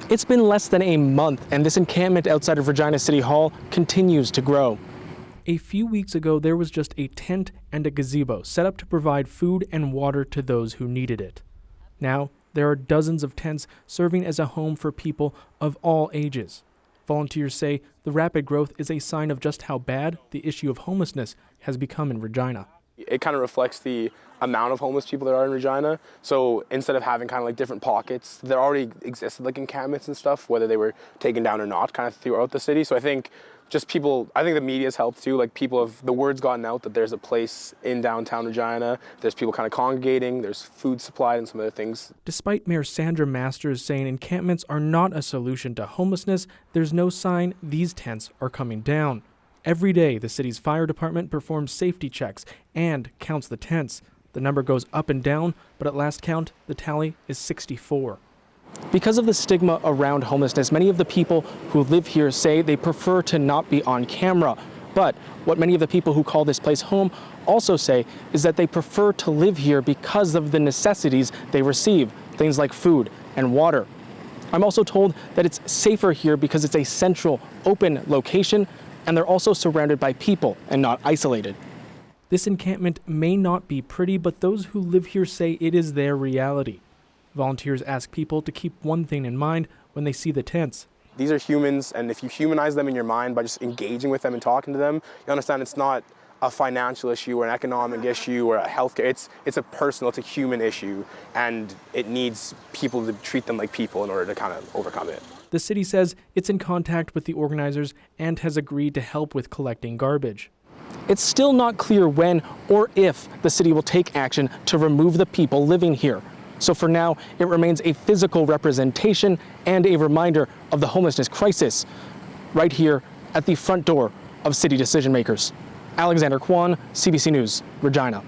It's been less than a month, and this encampment outside of Regina City Hall continues to grow. A few weeks ago, there was just a tent and a gazebo set up to provide food and water to those who needed it. Now, there are dozens of tents serving as a home for people of all ages. Volunteers say the rapid growth is a sign of just how bad the issue of homelessness has become in Regina. It kind of reflects the amount of homeless people there are in Regina. So instead of having kind of like different pockets, there already existed like encampments and stuff, whether they were taken down or not, kind of throughout the city. So I think just people, I think the media's helped too. Like the word's gotten out that there's a place in downtown Regina. There's people kind of congregating. There's food supplied and some other things. Despite Mayor Sandra Masters saying encampments are not a solution to homelessness, there's no sign these tents are coming down. Every day, the city's fire department performs safety checks and counts the tents. The number goes up and down, but at last count, the tally is 64. Because of the stigma around homelessness, many of the people who live here say they prefer to not be on camera. But what many of the people who call this place home also say is that they prefer to live here because of the necessities they receive, things like food and water. I'm also told that it's safer here because it's a central, open location, and they're also surrounded by people and not isolated. This encampment may not be pretty, but those who live here say it is their reality. Volunteers ask people to keep one thing in mind when they see the tents. These are humans, and if you humanize them in your mind by just engaging with them and talking to them, you understand it's not a financial issue or an economic issue or a healthcare. It's a personal, it's a human issue, and it needs people to treat them like people in order to kind of overcome it. The city says it's in contact with the organizers and has agreed to help with collecting garbage. It's still not clear when or if the city will take action to remove the people living here. So for now, it remains a physical representation and a reminder of the homelessness crisis right here at the front door of city decision makers. Alexander Kwan, CBC News, Regina.